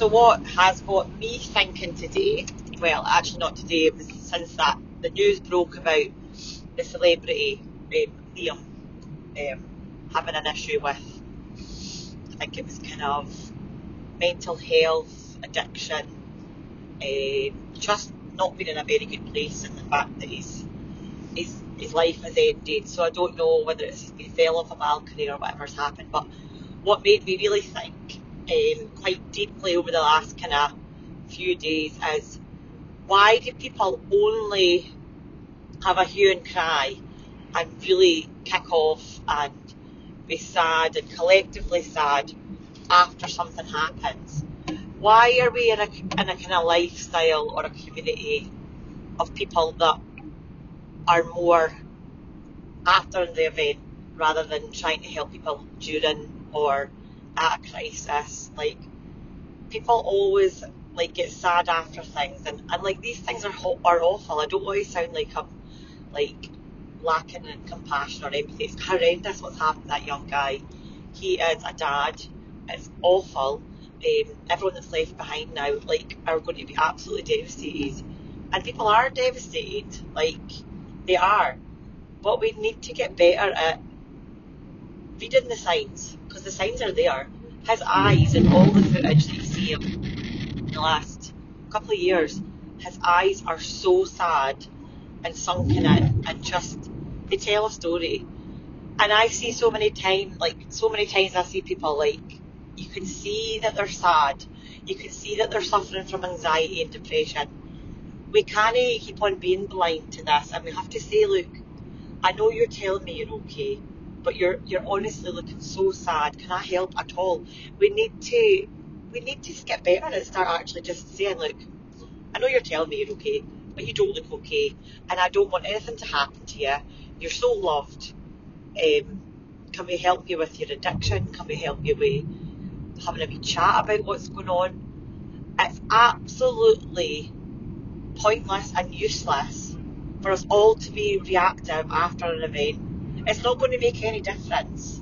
So what has got me thinking today, well, actually not today, it was since that the news broke about the celebrity Liam having an issue with, I think it was kind of mental health, addiction, just not being in a very good place, and the fact that his life has ended. So I don't know whether it's he fell off a balcony or whatever's happened, but what made me really think quite deeply over the last kind of few days is, why do people only have a hue and cry and really kick off and be sad and collectively sad after something happens? Why are we in a kind of lifestyle or a community of people that are more after the event rather than trying to help people during or at a crisis? Like, people always like get sad after things, and like these things are awful. I don't want to sound like I'm like lacking in compassion or empathy. It's horrendous what's happened to that young guy. He is a dad. It's awful. Everyone that's left behind now like are going to be absolutely devastated, and people are devastated, like they are. But we need to get better at reading the signs, because the signs are there. His eyes, and all the footage that you see him in the last couple of years, his eyes are so sad and sunken in, and just, they tell a story. And I see so many times I see people, like, you can see that they're sad, you can see that they're suffering from anxiety and depression. We can't keep on being blind to this, and we have to say, look, I know you're telling me you're okay, but you're honestly looking so sad. Can I help at all? We need to just get better and start actually just saying, look, I know you're telling me you're okay, but you don't look okay, and I don't want anything to happen to you. You're so loved. Can we help you with your addiction? Can we help you with having a wee chat about what's going on? It's absolutely pointless and useless for us all to be reactive after an event. It's not going to make any difference.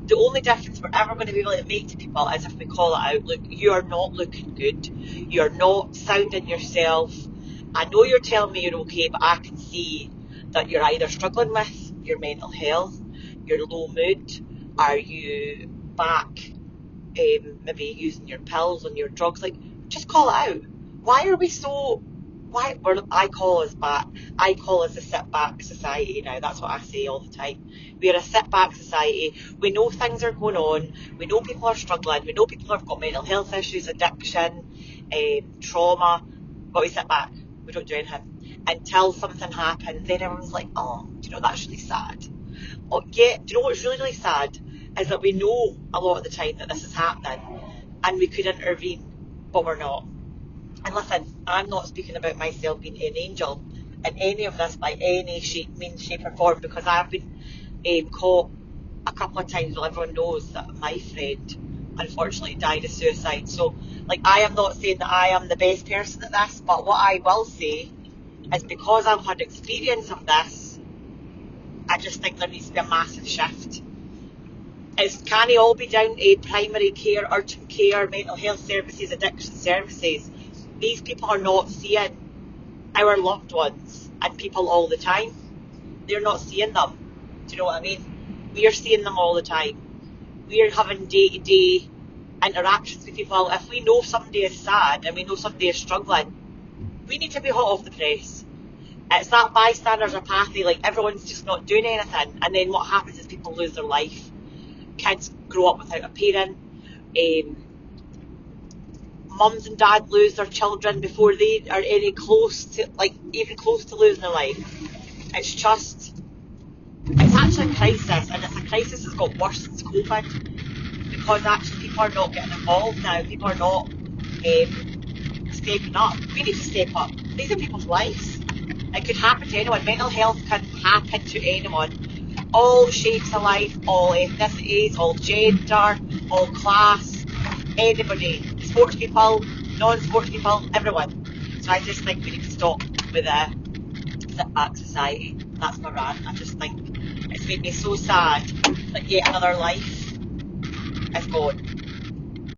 The only difference we're ever going to be able to make to people is if we call it out. Look, you are not looking good. You're not sounding yourself. I know you're telling me you're okay, but I can see that you're either struggling with your mental health, your low mood, are you back maybe using your pills and your drugs? Like, just call it out. Why are we so... I call us a sit back society now. That's what I say all the time. We're a sit back society. We know things are going on. We know people are struggling. We know people have got mental health issues, addiction, trauma. But we sit back. We don't do anything until something happens. Then everyone's like, oh, do you know, that's really sad. Oh, yeah. Do you know what's really, really sad is that we know a lot of the time that this is happening, and we could intervene, but we're not. And listen, I'm not speaking about myself being an angel in any of this by any means, shape or form, because I've been caught a couple of times. Well, everyone knows that my friend unfortunately died of suicide. So, like, I am not saying that I am the best person at this, but what I will say is, because I've had experience of this, I just think there needs to be a massive shift. Can it all be down to primary care, urgent care, mental health services, addiction services? These people are not seeing our loved ones and people all the time. They're not seeing them. Do you know what I mean? We are seeing them all the time. We are having day-to-day interactions with people. If we know somebody is sad and we know somebody is struggling, we need to be hot off the press. It's that bystander's apathy, like everyone's just not doing anything, and then what happens is people lose their life. Kids grow up without a parent. Mums and dads lose their children before they are even close to losing their life. It's actually a crisis, and it's a crisis that's got worse since COVID, because actually people are not getting involved now. People are not stepping up. We need to step up. These are people's lives. It could happen to anyone. Mental health can happen to anyone. All shapes of life, all ethnicities, all gender, all class, anybody. Sports people, non-sports people, everyone. So I just think we need to stop with a sit-back society. That's my rant. I just think it's made me so sad that yet another life is gone.